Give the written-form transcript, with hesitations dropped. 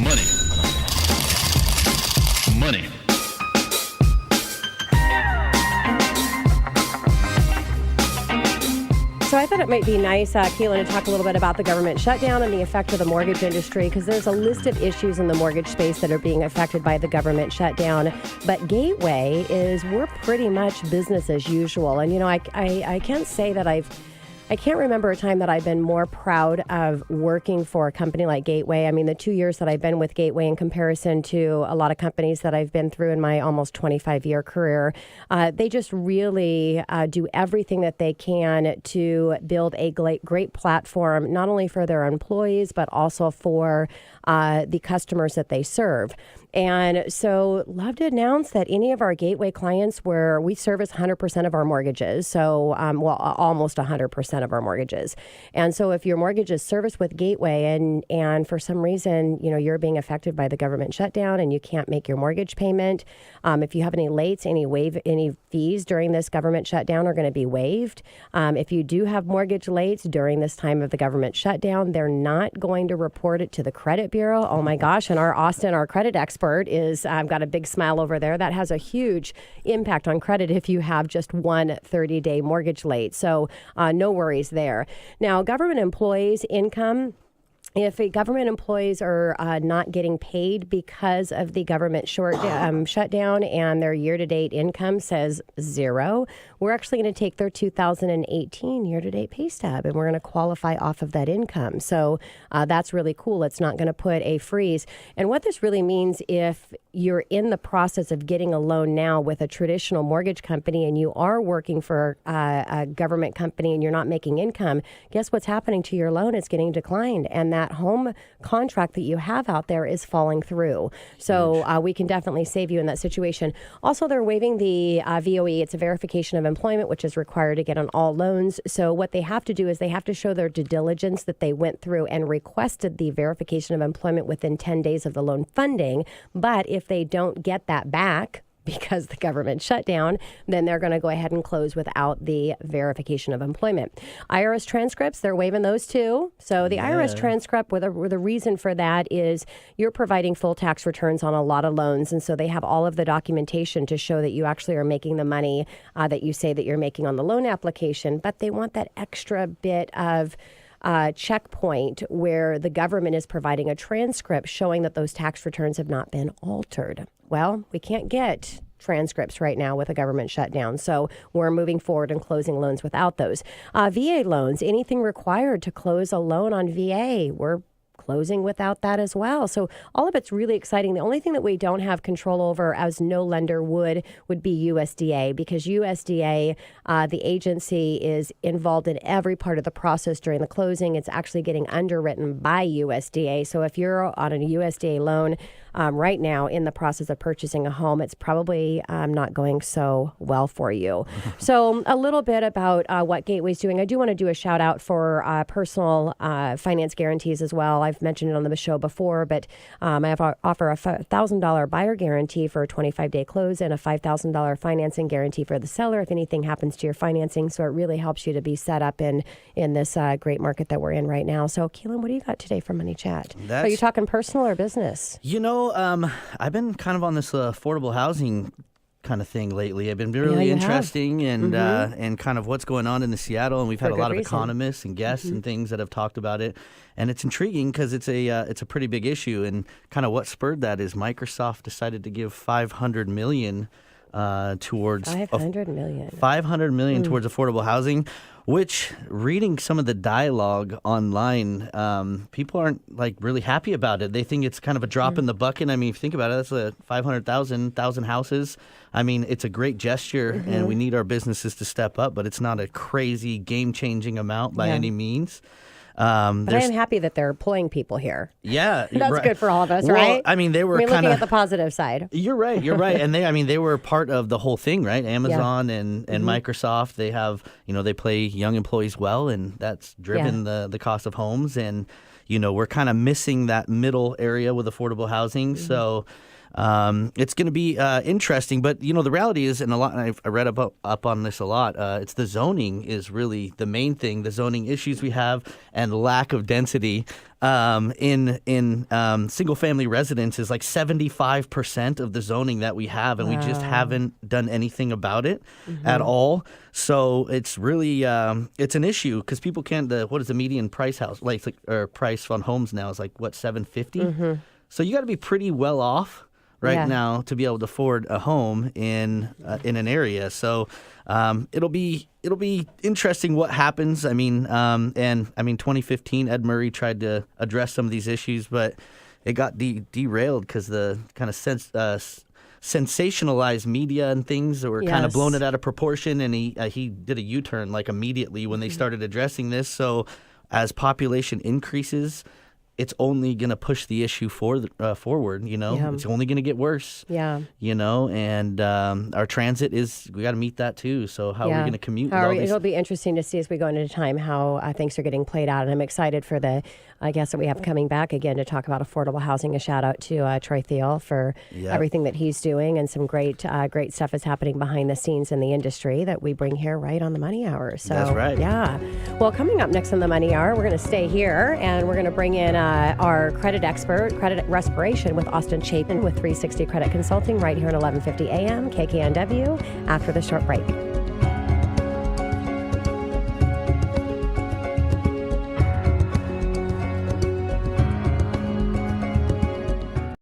Money. Money. So I thought it might be nice, Keelan, to talk a little bit about the government shutdown and the effect of the mortgage industry, because there's a list of issues in the mortgage space that are being affected by the government shutdown. But Gateway we're pretty much business as usual. And, I can't say that I can't remember a time that I've been more proud of working for a company like Gateway. I mean, the 2 years that I've been with Gateway in comparison to a lot of companies that I've been through in my almost 25-year career, they just really do everything that they can to build a great platform, not only for their employees, but also for the customers that they serve. And so love to announce that any of our Gateway clients where we service 100% of our mortgages. So, almost 100% of our mortgages. And so if your mortgage is serviced with Gateway and for some reason, you're being affected by the government shutdown and you can't make your mortgage payment, if you have any lates, any fees during this government shutdown are going to be waived. If you do have mortgage lates during this time of the government shutdown, they're not going to report it to the credit bureau. Oh my gosh. And our credit expert is got a big smile over there. That has a huge impact on credit if you have just one 30-day mortgage late. So no worries there. Now, government employees' income. If government employees are not getting paid because of the government shutdown and their year-to-date income says zero, we're actually going to take their 2018 year-to-date pay stub and we're going to qualify off of that income. So that's really cool. It's not going to put a freeze. And what this really means, if you're in the process of getting a loan now with a traditional mortgage company and you are working for a government company and you're not making income, guess what's happening to your loan? It's getting declined. And that home contract that you have out there is falling through. So we can definitely save you in that situation. Also, they're waiving the VOE. It's a verification of employment, which is required to get on all loans. So what they have to do is they have to show their due diligence that they went through and requested the verification of employment within 10 days of the loan funding. But if they don't get that back, because the government shut down, then they're going to go ahead and close without the verification of employment. IRS transcripts, they're waiving those too. So the IRS transcript, the reason for that is you're providing full tax returns on a lot of loans. And so they have all of the documentation to show that you actually are making the money that you say that you're making on the loan application. But they want that extra bit of checkpoint where the government is providing a transcript showing that those tax returns have not been altered. Well, we can't get transcripts right now with a government shutdown, so we're moving forward and closing loans without those. VA loans, anything required to close a loan on VA, we're closing without that as well. So all of it's really exciting. The only thing that we don't have control over, as no lender would be USDA, because USDA, the agency, is involved in every part of the process during the closing. It's actually getting underwritten by USDA. So if you're on a USDA loan right now in the process of purchasing a home, it's probably not going so well for you. So a little bit about what Gateway's doing. I do want to do a shout out for personal finance guarantees as well. I've mentioned it on the show before, but I offer a $1,000 buyer guarantee for a 25-day close and a $5,000 financing guarantee for the seller if anything happens to your financing. So it really helps you to be set up in this great market that we're in right now. So, Keelan, what do you got today for Money Chat? Are you talking personal or business? I've been kind of on this affordable housing kind of thing lately. I've been really interesting and kind of what's going on in the Seattle, and we've had a lot of economists and guests and things that have talked about it, and it's intriguing because it's a pretty big issue. And kind of what spurred that is Microsoft decided to give $500 million towards $500 million towards affordable housing. Which, reading some of the dialogue online, people aren't really happy about it. They think it's kind of a drop in the bucket. I mean, if you think about it, that's a 500,000 houses. I mean, it's a great gesture, and we need our businesses to step up, but it's not a crazy game-changing amount by any means. But I am happy that they're employing people here. Yeah. That's good for all of us, right? I mean, they were looking at the positive side. You're right. And they were part of the whole thing, right? Amazon and Microsoft, they have, they play young employees well, and that's driven the cost of homes. And, we're kind of missing that middle area with affordable housing. So it's going to be interesting. But the reality is, and I read up on this a lot. It's the zoning is really the main thing. The zoning issues we have and lack of density in single family residence is like 75% of the zoning that we have, and we just haven't done anything about it at all. So it's really it's an issue because people can't. What is the median price or price on homes now is like what, $750? So you got to be pretty well off now to be able to afford a home in an area. So it'll be interesting what happens. I mean, 2015, Ed Murray tried to address some of these issues, but it got derailed because the kind of sensationalized media and things that were kind of blown it out of proportion. And he did a U-turn like immediately when they started addressing this. So as population increases, it's only going to push the issue forward. It's only going to get worse. Yeah. And our transit we got to meet that too. So how are we going to commute? It'll be interesting to see as we go into time how things are getting played out. And I'm excited for the guest that we have coming back again to talk about affordable housing. A shout out to Troy Thiel for everything that he's doing, and some great stuff is happening behind the scenes in the industry that we bring here right on the Money Hour. So that's right. Yeah. Well, coming up next on the Money Hour, we're going to stay here and we're going to bring in our credit expert, Credit Respiration with Austin Chapin with 360 Credit Consulting right here at 1150 a.m. KKNW after the short break.